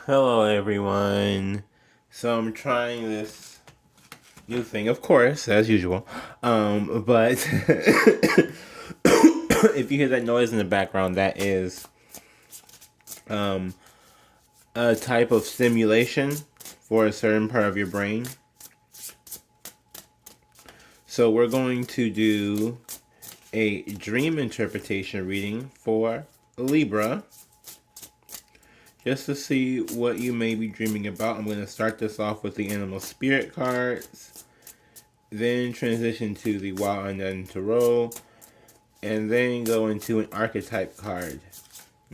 Hello everyone. So I'm trying this new thing, of course, as usual. But if you hear that noise in the background, that is um a type of stimulation for a certain part of your brain. So we're going to do a dream interpretation reading for Libra, just to see what you may be dreaming about. I'm going to start this off with the animal spirit cards, then transition to the wild unknown tarot, and then go into an archetype card.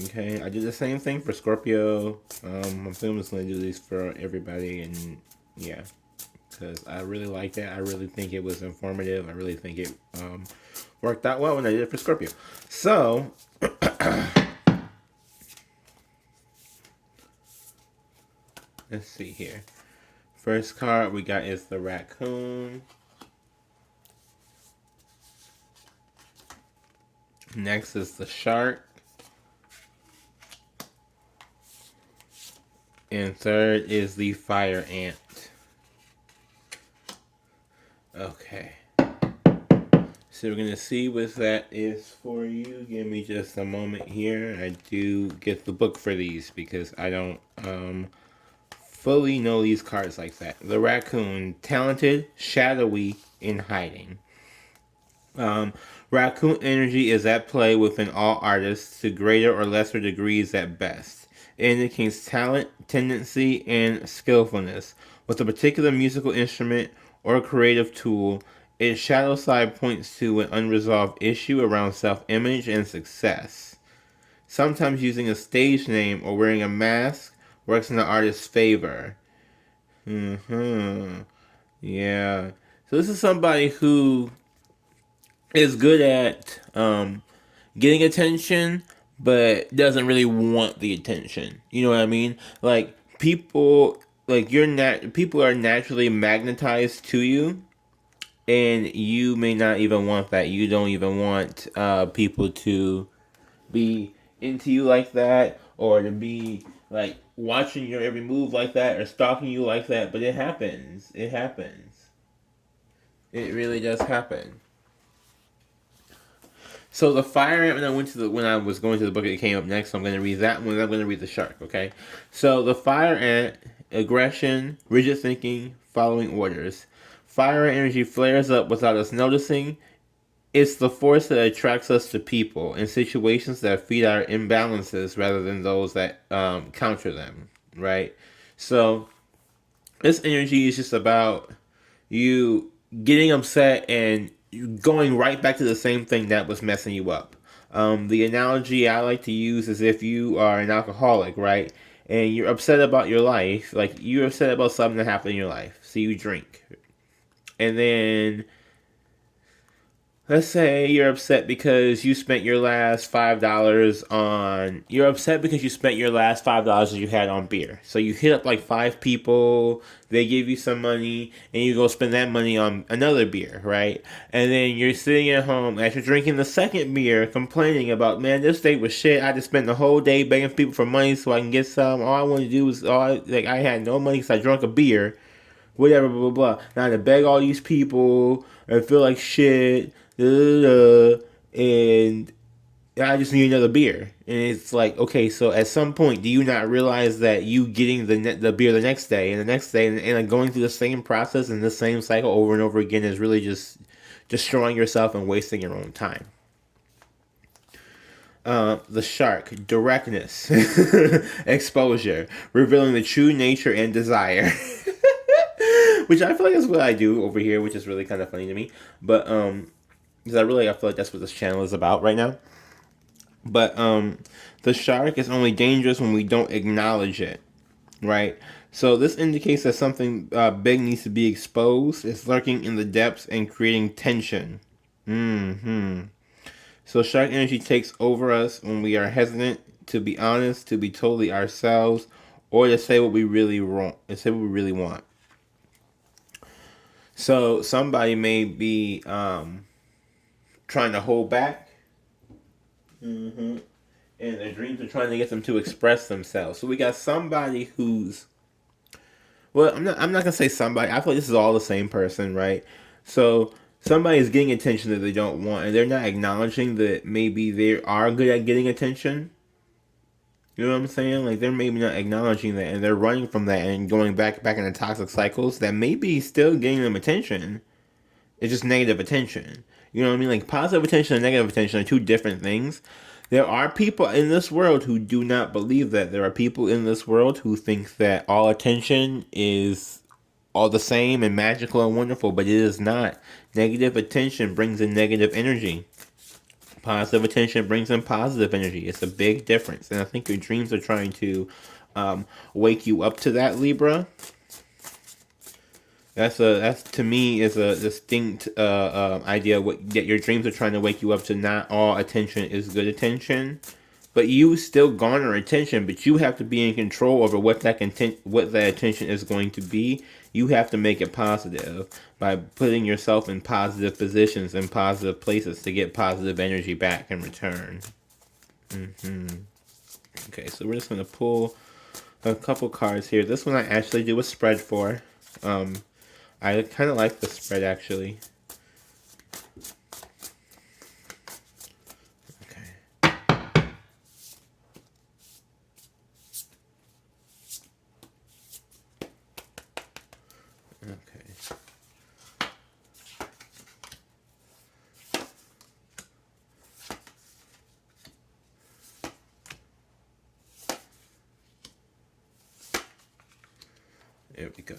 Okay, I did the same thing for Scorpio. I'm just going to do these for everybody, and yeah, because I really like that. I really think it was informative. I really think it worked out well when I did it for Scorpio. So, let's see here. First card we got is the raccoon. Next is the shark. And third is the fire ant. Okay. So we're going to see what that is for you. Give me just a moment here. I do get the book for these because I don't fully know these cards like that. The raccoon, talented, shadowy, in hiding. Raccoon energy is at play within all artists to greater or lesser degrees at best. It indicates talent, tendency, and skillfulness. With a particular musical instrument or creative tool, its shadow side points to an unresolved issue around self-image and success. Sometimes using a stage name or wearing a mask works in the artist's favor. Yeah. So this is somebody who is good at getting attention, but doesn't really want the attention. You know what I mean? Like people, like people are naturally magnetized to you, and you may not even want that. You don't even want people to be into you like that, or to be like watching your every move like that, or stalking you like that. But it happens. It happens. It really does happen. So the fire ant, when I was going to the book, it came up next. So I'm going to read that one. I'm going to read the shark. Okay. So the fire ant, aggression, rigid thinking, following orders. Fire energy flares up without us noticing. It's the force that attracts us to people in situations that feed our imbalances rather than those that counter them. Right. So this energy is just about you getting upset and going right back to the same thing that was messing you up. The analogy I like to use is if you are an alcoholic, right? And you're upset about your life, like you're upset about something that happened in your life. So you drink. And then let's say you're upset because you spent your last $5 on. You're upset because you spent your last $5 that you had on beer. So you hit up like 5 people. They give you some money, and you go spend that money on another beer, right? And then you're sitting at home after drinking the second beer, complaining about, man, this date was shit. I just spent the whole day begging people for money so I can get some. All I wanted to do was, I had no money because I drank a beer, whatever, blah, blah, blah. Now I had to beg all these people and feel like shit, da, da, da, and I just need another beer. And it's like, okay, so at some point, do you not realize that you getting the beer the next day and the next day and like going through the same process and the same cycle over and over again is really just destroying yourself and wasting your own time? The shark, directness, exposure, revealing the true nature and desire. Which I feel like is what I do over here, which is really kind of funny to me. But because I feel like that's what this channel is about right now. But the shark is only dangerous when we don't acknowledge it, right? So this indicates that something big needs to be exposed. It's lurking in the depths and creating tension. So shark energy takes over us when we are hesitant to be honest, to be totally ourselves, or to say what we really want. To say what we really want. So somebody may be trying to hold back, and their dreams are trying to get them to express themselves. So we got somebody who's, well, I'm not gonna say somebody. I feel like this is all the same person, right? So somebody is getting attention that they don't want, and they're not acknowledging that maybe they are good at getting attention. You know what I'm saying? Like they're maybe not acknowledging that, and they're running from that and going back into toxic cycles that may be still getting them attention. It's just negative attention. You know what I mean? Like positive attention and negative attention are two different things. There are people in this world who do not believe that. There are people in this world who think that all attention is all the same and magical and wonderful, but it is not. Negative attention brings in negative energy. Positive attention brings in positive energy. It's a big difference. And I think your dreams are trying to wake you up to that, Libra. That's to me is a distinct idea. That your dreams are trying to wake you up to. Not all attention is good attention, but you still garner attention. But you have to be in control over what that attention is going to be. You have to make it positive by putting yourself in positive positions and positive places to get positive energy back in return. Okay, so we're just gonna pull a couple cards here. This one I actually do a spread for. I kind of like the spread, actually. Okay. Okay. There we go.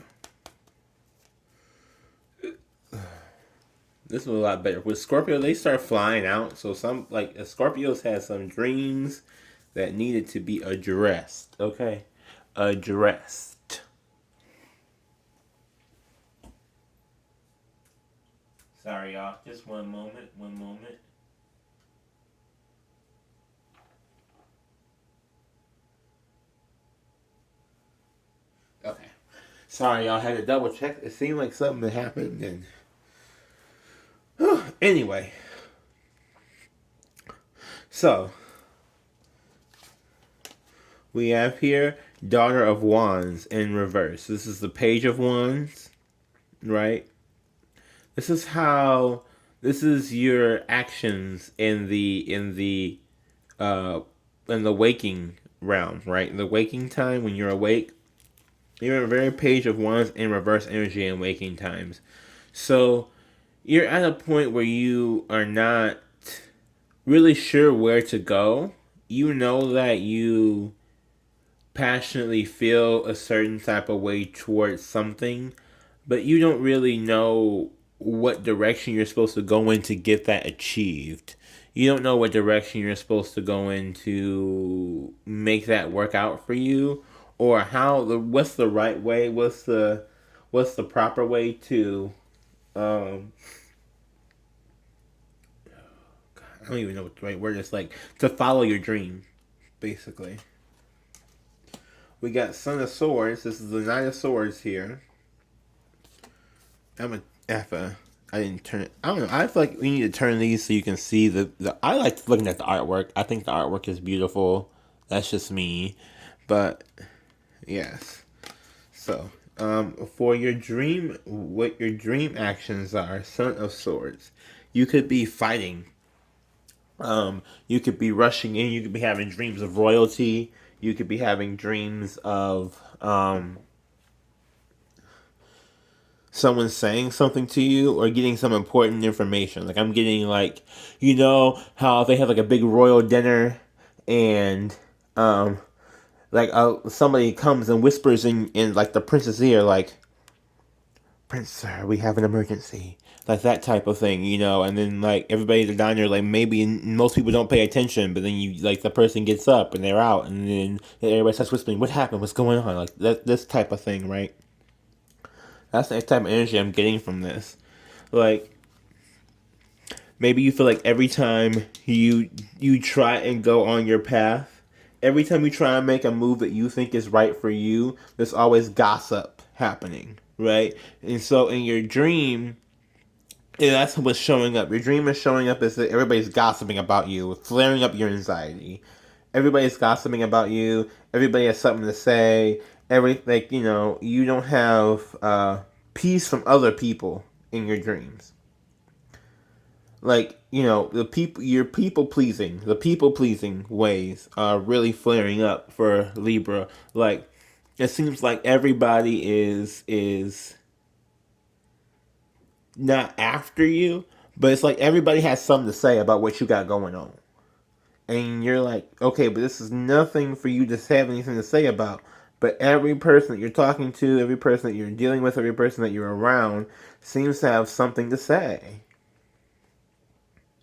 This was a lot better. With Scorpio, they start flying out. So some, like, Scorpios had some dreams that needed to be addressed. Okay? Addressed. Sorry, y'all. Just one moment. One moment. Okay. Sorry, y'all. Had to double check. It seemed like something had happened and... Anyway, so we have here Daughter of Wands in reverse. This is the Page of Wands, right? This is your actions in the waking realm, right? In the waking time when you're awake, you're a very Page of Wands in reverse energy in waking times. So you're at a point where you are not really sure where to go. You know that you passionately feel a certain type of way towards something, but you don't really know what direction you're supposed to go in to get that achieved. You don't know what direction you're supposed to go in to make that work out for you, or what's the right way, what's the proper way to I don't even know what the right word is, like, to follow your dream, basically. We got Son of Swords. This is the Knight of Swords here. I didn't turn it. I don't know. I feel like we need to turn these so you can see the I like looking at the artwork. I think the artwork is beautiful. That's just me. But, yes. So, for your dream, what your dream actions are, Son of Swords. You could be fighting. You could be rushing in. You could be having dreams of royalty. You could be having dreams of someone saying something to you or getting some important information. Like I'm getting like, you know how they have like a big royal dinner and somebody comes and whispers in like the prince's ear like, Prince sir, we have an emergency. Like that type of thing, you know, and then like everybody at the diner, like maybe most people don't pay attention, but then you like the person gets up and they're out, and then everybody starts whispering, "What happened? What's going on?" Like this type of thing, right? That's the type of energy I'm getting from this. Like maybe you feel like every time you try and go on your path, every time you try and make a move that you think is right for you, there's always gossip happening, right? And so in your dream, and that's what's showing up. Your dream is showing up as that everybody's gossiping about you, flaring up your anxiety. everybody's gossiping about you. Everybody has something to say. Like, you don't have peace from other people in your dreams. Like, your the people pleasing ways are really flaring up for Libra. Like, it seems like everybody is not after you, but it's like everybody has something to say about what you got going on. And you're like, okay, but this is nothing for you to have anything to say about. But every person that you're talking to, every person that you're dealing with, every person that you're around seems to have something to say.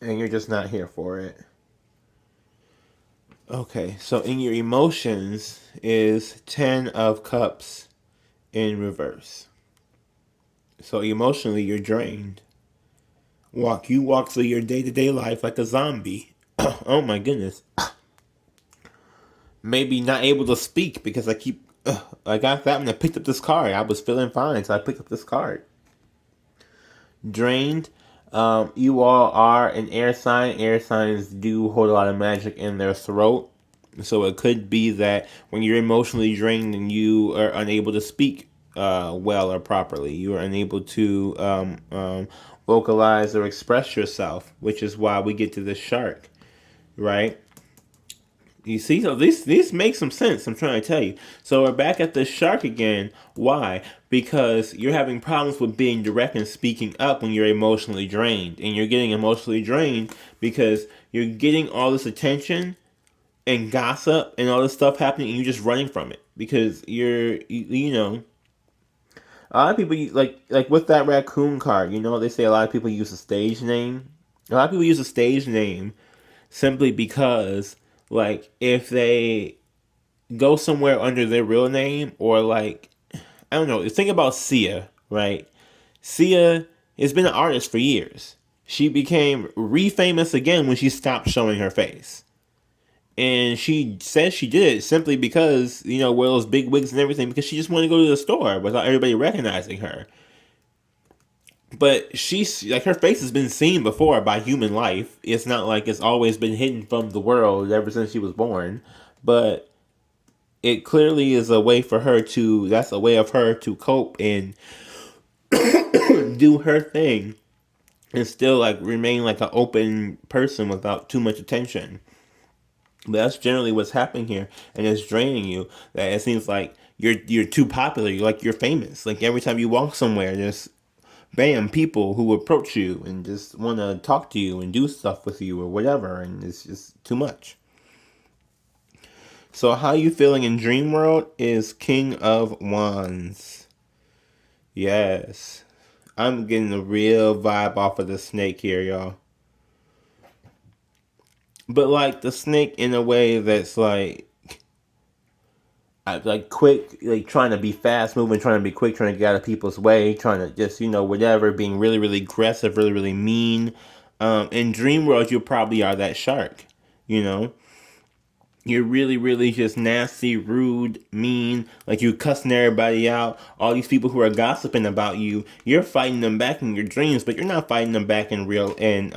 And you're just not here for it. Okay, so in your emotions is 10 of Cups in reverse. So emotionally, you're drained. You walk through your day-to-day life like a zombie. Oh my goodness. Maybe not able to speak because I got that when I picked up this card. I was feeling fine, so I picked up this card. Drained. You all are an air sign. Air signs do hold a lot of magic in their throat. So it could be that when you're emotionally drained and you are unable to speak well or properly, you are unable to vocalize or express yourself, which is why we get to the shark, right? You see, so this makes some sense. I'm trying to tell you. So we're back at the shark again. Why? Because you're having problems with being direct and speaking up when you're emotionally drained, and you're getting emotionally drained because you're getting all this attention and gossip and all this stuff happening, and you're just running from it because a lot of people like with that raccoon card. They say a lot of people use a stage name. A lot of people use a stage name simply because, like, if they go somewhere under their real name, or like, I don't know, think about Sia, right? Sia has been an artist for years. She became re-famous again when she stopped showing her face. And she says she did it simply because, wear those big wigs and everything, because she just wanted to go to the store without everybody recognizing her. But she's like, her face has been seen before by human life. It's not like it's always been hidden from the world ever since she was born. But it clearly is a way for her to, that's a way of her to cope and do her thing and still like remain like an open person without too much attention. But that's generally what's happening here, and it's draining you. That it seems like you're too popular. You're famous. Like every time you walk somewhere, there's bam people who approach you and just want to talk to you and do stuff with you or whatever, and it's just too much. So how you feeling in dream world is King of Wands. Yes, I'm getting a real vibe off of the snake here, y'all. But like the snake in a way that's like quick, like trying to be fast moving, trying to be quick, trying to get out of people's way, trying to just, whatever, being really, really aggressive, really, really mean. In dream world, you probably are that shark, you know? You're really, really just nasty, rude, mean, like you're cussing everybody out. All these people who are gossiping about you, you're fighting them back in your dreams, but you're not fighting them back in real, and,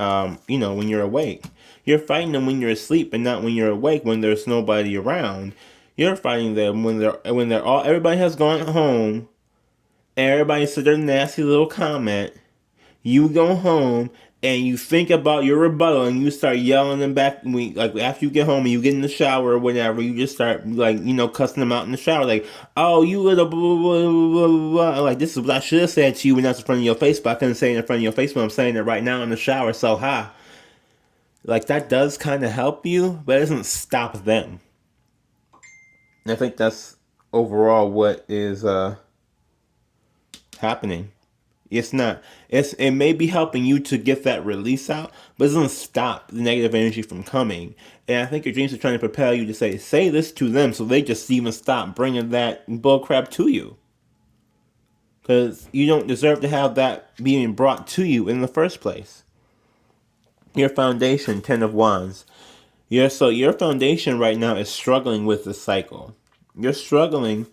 when you're awake. You're fighting them when you're asleep and not when you're awake, when there's nobody around. You're fighting them when everybody has gone home, and everybody said their nasty little comment. You go home and you think about your rebuttal and you start yelling them back. Like after you get home and you get in the shower or whatever, you just start like cussing them out in the shower. Like, oh, you little blah blah blah blah blah blah. Like, this is what I should have said to you when that's in front of your face, but I couldn't say it in front of your face. But I'm saying it right now in the shower. So ha, like that does kind of help you, but it doesn't stop them. And I think that's overall what is happening. It's not. It may be helping you to get that release out, but it doesn't stop the negative energy from coming. And I think your dreams are trying to propel you to say this to them, so they just even stop bringing that bullcrap to you. Because you don't deserve to have that being brought to you in the first place. Your foundation, 10 of Wands. Your foundation right now is struggling with the cycle. You're struggling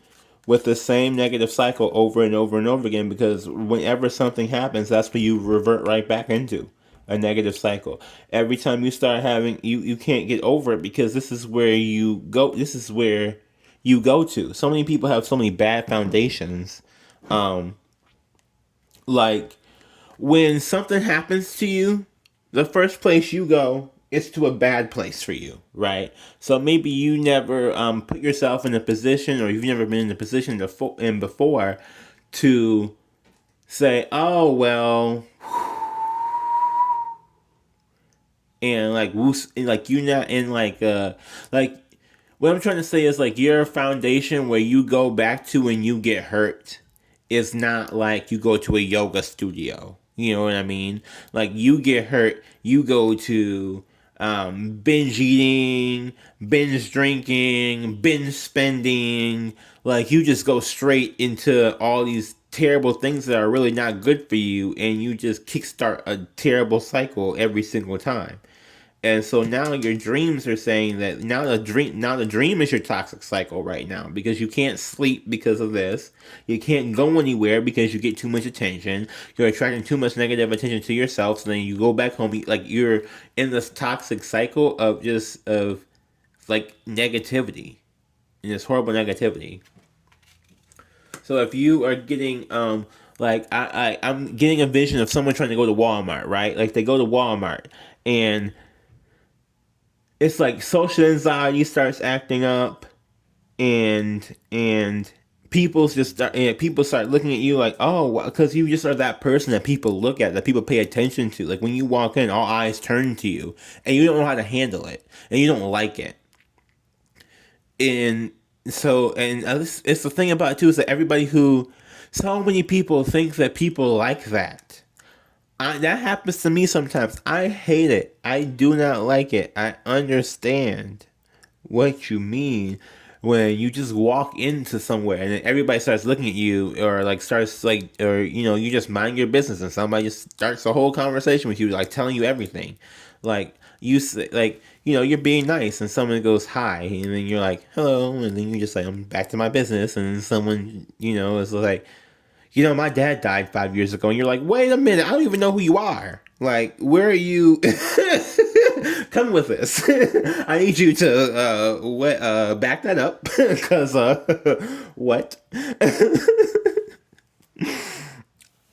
with the same negative cycle over and over and over again, because whenever something happens, that's what you revert right back into. a negative cycle. Every time you start having, you can't get over it because this is where you go. This is where you go to. So many people have so many bad foundations. Like when something happens to you, the first place you go is to a bad place for you, right? So maybe you never put yourself in a position, or you've never been in a position before to say, oh well, and like you not in like what I'm trying to say is like your foundation where you go back to when you get hurt is not like you go to a yoga studio. You know what I mean? Like you get hurt, you go to binge eating, binge drinking, binge spending. Like you just go straight into all these terrible things that are really not good for you, and you just kickstart a terrible cycle every single time. And so now your dreams are saying that now the dream is your toxic cycle right now because you can't sleep because of this. You can't go anywhere because you get too much attention. You're attracting too much negative attention to yourself. So then you go back home, like you're in this toxic cycle of like negativity, and this horrible negativity. So if you are getting like I'm getting a vision of someone trying to go to Walmart, right? Like they go to Walmart and it's like social anxiety starts acting up, and people start looking at you like, oh, because you just are that person that people look at, that people pay attention to. Like when you walk in, all eyes turn to you, and you don't know how to handle it, and you don't like it. And so, and it's the thing about it too is that so many people think that people like that. That happens to me sometimes. I hate it. I do not like it. I understand what you mean when you just walk into somewhere and then everybody starts looking at you, or like starts like, or you just mind your business and somebody just starts a whole conversation with you, like telling you everything. Like you say, like you're being nice and someone goes hi and then you're like hello, and then you just like, I'm back to my business, and then someone is like, my dad died 5 years ago. And you're like, wait a minute, I don't even know who you are. Like, where are you? Come with this. I need you to back that up. Because, what?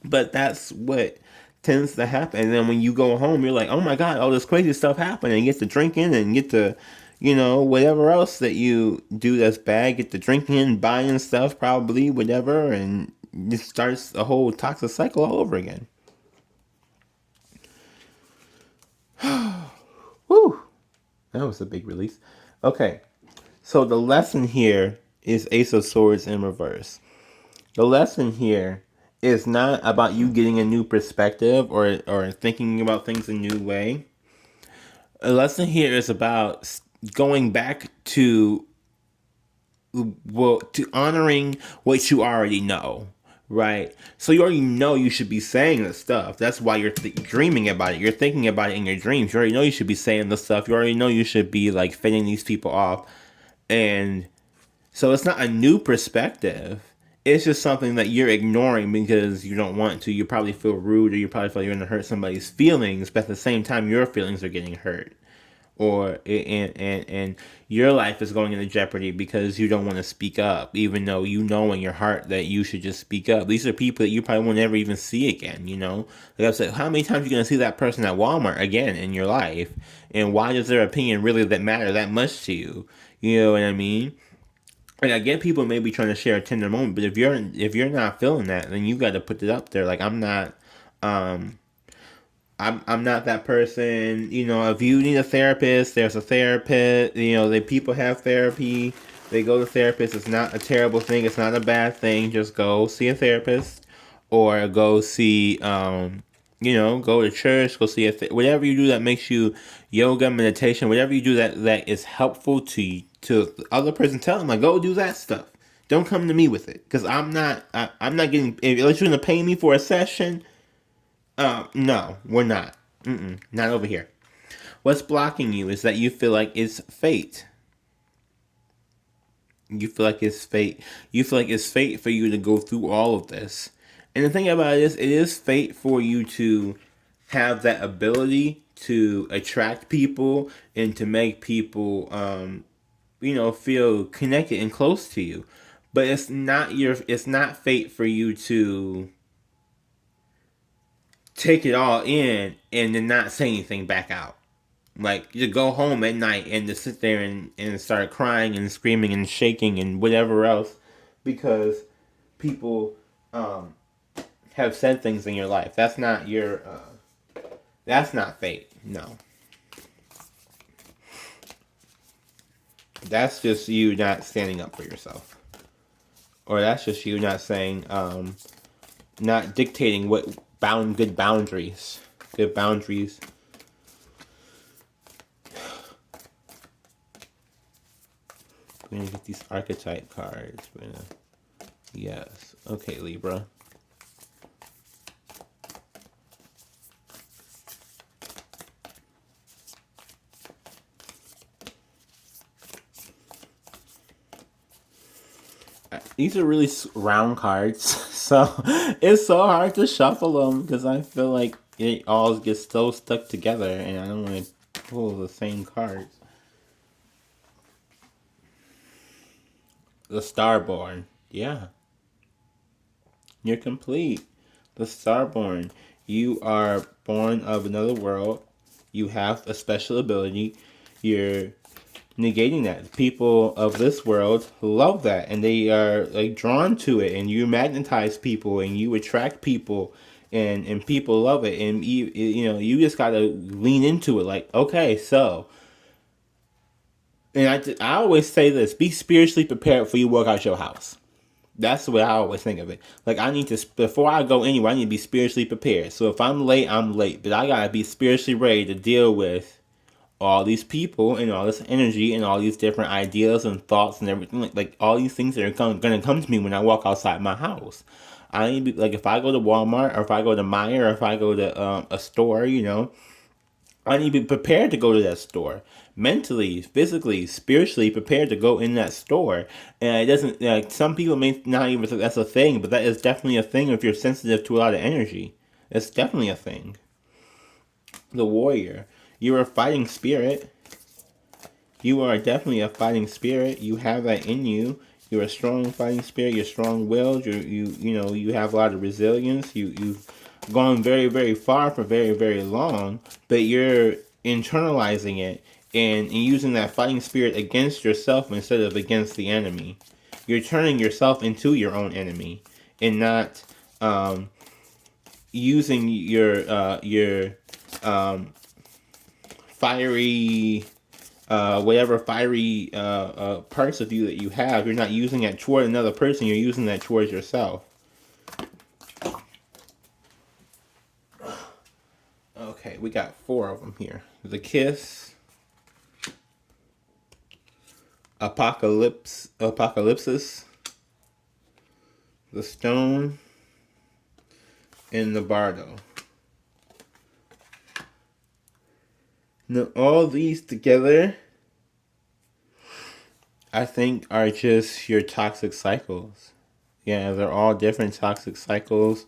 But that's what tends to happen. And then when you go home, you're like, oh my God, all this crazy stuff happened. And you get to drinking and get to, whatever else that you do that's bad, get to drinking, buying stuff, probably, whatever. And it starts a whole toxic cycle all over again. Woo! That was a big release. Okay, so the lesson here is Ace of Swords in reverse. The lesson here is not about you getting a new perspective or thinking about things a new way. The lesson here is about going back to honoring what you already know. Right. So you already know you should be saying this stuff. That's why you're dreaming about it. You're thinking about it in your dreams. You already know you should be saying this stuff. You already know you should be like fending these people off. And so it's not a new perspective. It's just something that you're ignoring because you don't want to. You probably feel rude, or you probably feel you're going to hurt somebody's feelings. But at the same time, your feelings are getting hurt. And your life is going into jeopardy because you don't want to speak up, even though you know in your heart that you should just speak up. These are people that you probably will never even see again. Like I said, how many times are you going to see that person at Walmart again in your life, and why does their opinion really matter that much to you? You know what I mean? And I get people maybe trying to share a tender moment, but if you're not feeling that, then you got to put it up there. Like I'm not. I'm not that person. If you need a therapist, there's a therapist. The people have therapy. They go to therapists. It's not a terrible thing. It's not a bad thing. Just go see a therapist, or go see, go to church. Go see whatever you do that makes you yoga, meditation, whatever you do that is helpful to the other person. Tell them like, go do that stuff. Don't come to me with it, because I'm not getting. Unless you're gonna pay me for a session. No, we're not. Not over here. What's blocking you is that you feel like it's fate. You feel like it's fate. You feel like it's fate for you to go through all of this. And the thing about it is fate for you to have that ability to attract people and to make people, feel connected and close to you. But it's not fate for you to take it all in and then not say anything back out. Like, you go home at night and to sit there and start crying and screaming and shaking and whatever else because people have said things in your life. That's not that's not fate. No. That's just you not standing up for yourself. Or that's just you not saying, not dictating what good boundaries. Good boundaries. We're gonna get these archetype cards. Yes. Okay, Libra. These are really round cards, so it's so hard to shuffle them because I feel like it all gets so stuck together and I don't want to pull the same cards. The Starborn. Yeah. You're complete. The Starborn. You are born of another world. You have a special ability. You're negating that. People of this world love that and they are like drawn to it, and you magnetize people and you attract people and people love it, and you just gotta lean into it. Like, okay, so, and I always say this: be spiritually prepared before you walk out your house. That's the way I always think of it. Like, I need to, before I go anywhere, I need to be spiritually prepared. So if I'm late, I'm late, but I gotta be spiritually ready to deal with all these people and all this energy and all these different ideas and thoughts and everything, like all these things that are going to come to me when I walk outside my house. I need to be, like, if I go to Walmart or if I go to Meijer or if I go to a store, I need to be prepared to go to that store. Mentally, physically, spiritually prepared to go in that store. And it doesn't, like, some people may not even think that's a thing, but that is definitely a thing if you're sensitive to a lot of energy. It's definitely a thing. The Warrior. You're a fighting spirit. You are definitely a fighting spirit. You have that in you. You're a strong fighting spirit. You're strong-willed. You have a lot of resilience. You've gone very, very far for very, very long, but you're internalizing it and using that fighting spirit against yourself instead of against the enemy. You're turning yourself into your own enemy and not using your fiery, whatever fiery parts of you that you have. You're not using that toward another person. You're using that towards yourself. Okay, we got 4 of them here. The Kiss, Apocalypsis, the Stone, and the Bardo. Now, all these together, I think, are just your toxic cycles. Yeah, they're all different toxic cycles,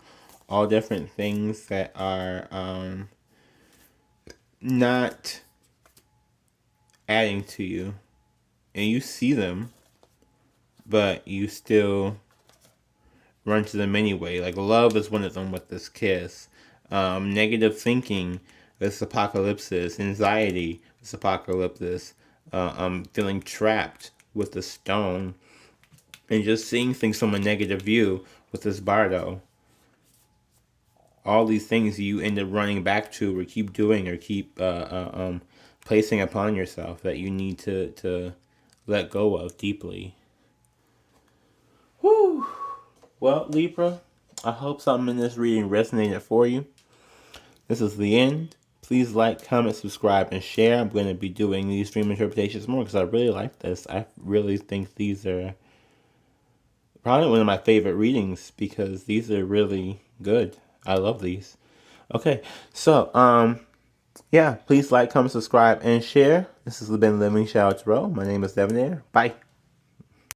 all different things that are not adding to you. And you see them, but you still run to them anyway. Like, love is one of them with this Kiss. Negative thinking, this Apocalypsis. Anxiety, this Apocalypsis. Feeling trapped with the Stone. And just seeing things from a negative view with this Bardo. All these things you end up running back to or keep doing or keep placing upon yourself that you need to let go of deeply. Whew. Well, Libra, I hope something in this reading resonated for you. This is the end. Please like, comment, subscribe, and share. I'm going to be doing these dream interpretations more because I really like this. I really think these are probably one of my favorite readings because these are really good. I love these. Okay, so, yeah, please like, comment, subscribe, and share. This has been Living Shadow Tarot. My name is Devonair. Bye.